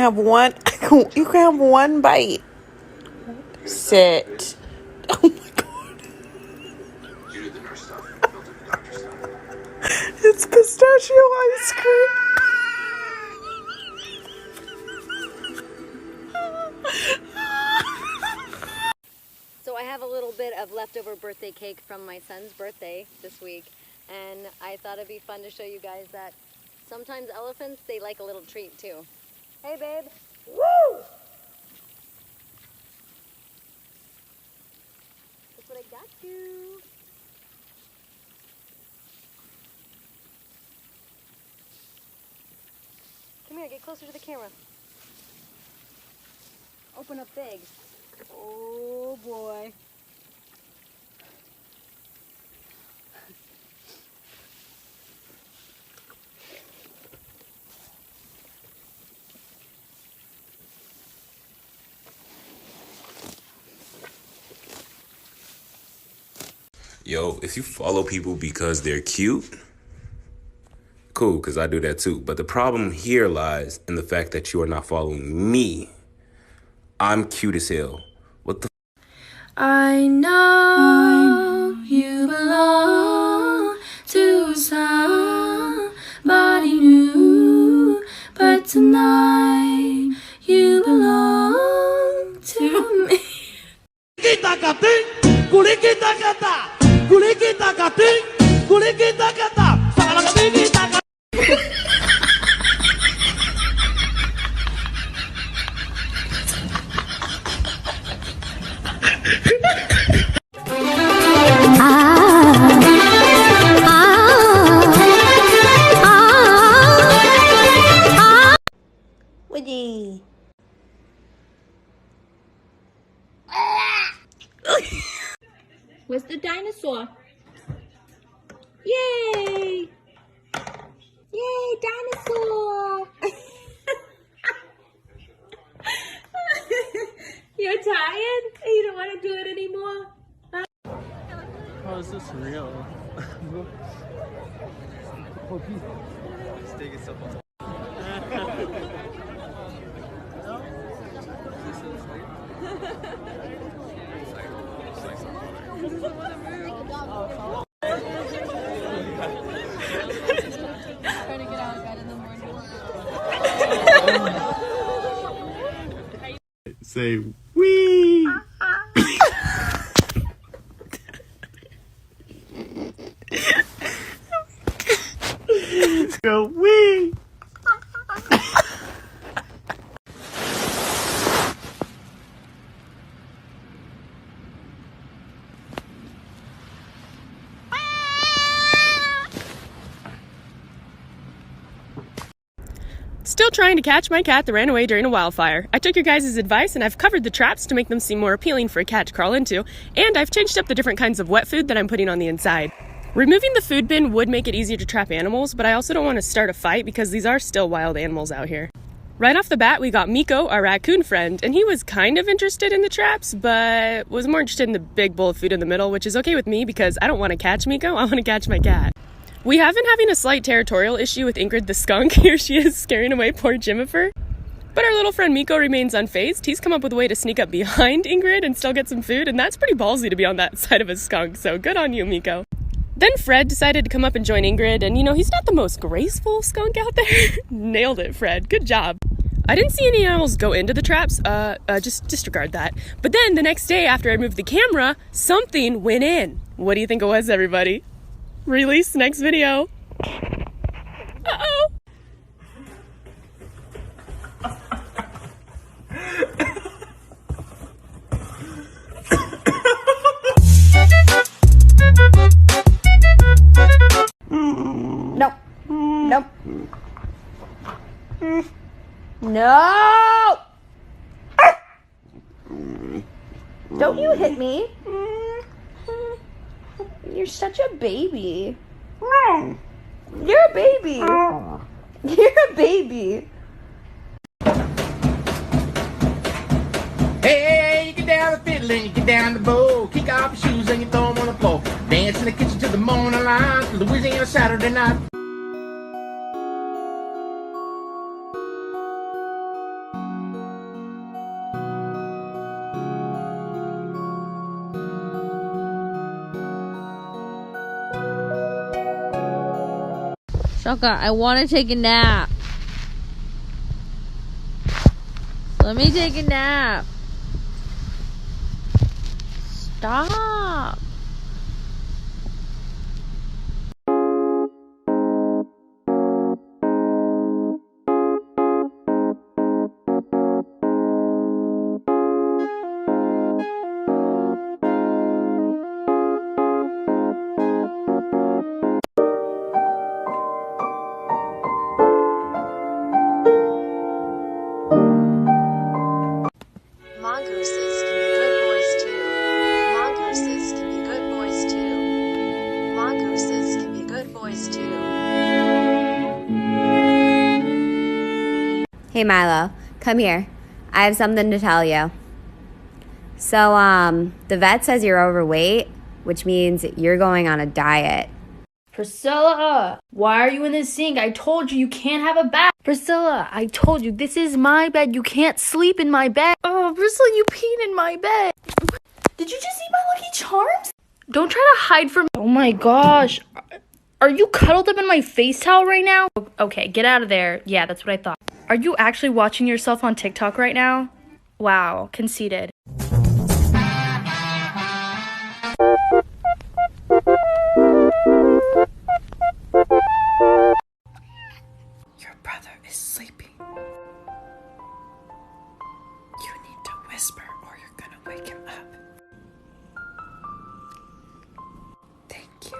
have one. You can have one bite. Sit. Oh my god. It's pistachio ice cream. So I have a little bit of leftover birthday cake from my son's birthday this week, and I thought it'd be fun to show you guys that sometimes elephants, they like a little treat too. Hey babe. Woo! That's what I got you. Come here, get closer to the camera. Open up big. Oh boy. Yo, if you follow people because they're cute, cool, because I do that too. But the problem here lies in the fact that you are not following me. I'm cute as hell. What the I know you belong to somebody new, but tonight you belong to me. Woody. Where's the dinosaur? Yay! Yay, dinosaur! You're tired? You don't want to do it anymore? How is this real? Just take it so far. Say wee. Go wee. Still trying to catch my cat that ran away during a wildfire. I took your guys' advice and I've covered the traps to make them seem more appealing for a cat to crawl into, and I've changed up the different kinds of wet food that I'm putting on the inside. Removing the food bin would make it easier to trap animals, but I also don't want to start a fight because these are still wild animals out here. Right off the bat, we got Miko, our raccoon friend, and he was kind of interested in the traps, but was more interested in the big bowl of food in the middle, which is okay with me because I don't want to catch Miko, I want to catch my cat. We have been having a slight territorial issue with Ingrid the skunk. Here she is scaring away poor Jimifer. But our little friend Miko remains unfazed. He's come up with a way to sneak up behind Ingrid and still get some food, and that's pretty ballsy to be on that side of a skunk, so good on you, Miko. Then Fred decided to come up and join Ingrid, and he's not the most graceful skunk out there. Nailed it, Fred. Good job. I didn't see any animals go into the traps, just disregard that. But then the next day after I moved the camera, something went in. What do you think it was, everybody? Release next video. Uh-oh. Nope. Nope. No! Don't you hit me. You're such a baby. You're a baby. You're a baby. Hey, you get down the fiddle and you get down the bow. Kick off your shoes and you throw them on the floor. Dance in the kitchen till the morning light. Louisiana Saturday night. Shaka, I want to take a nap. Let me take a nap. Stop. Mongooses can be good boys too. Mongooses can be good boys too. Mongooses can be good boys too. Hey Milo, come here. I have something to tell you. So, the vet says you're overweight, which means you're going on a diet. Priscilla, why are you in the sink? I told you you can't have a bed. Priscilla, I told you this is my bed. You can't sleep in my bed. Oh, Priscilla, you peed in my bed. Did you just eat my Lucky Charms? Don't try to hide from me. Oh my gosh. Are you cuddled up in my face towel right now? Okay, get out of there. Yeah, that's what I thought. Are you actually watching yourself on TikTok right now? Wow, conceited. Your brother is sleeping. You need to whisper or you're gonna wake him up. Thank you.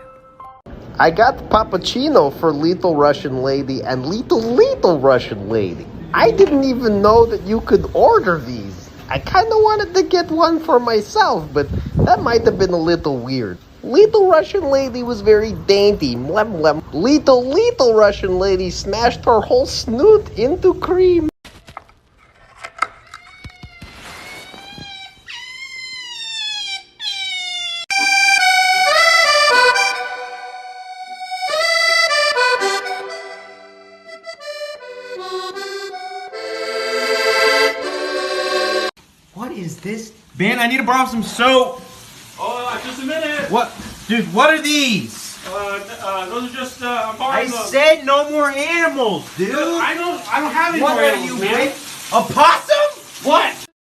I got Pappuccino for Little Russian Lady and Little Russian Lady. I didn't even know that you could order these. I kind of wanted to get one for myself, but that might have been a little weird. Little Russian Lady was very dainty, mlem mlem. Little Russian Lady smashed her whole snoot into cream. What is this? Ben, I need to borrow some soap. Oh, just a minute. What? Dude, what are these? Those are just I said no more animals, dude. I don't have any What more are animals, you, man. a possum? What?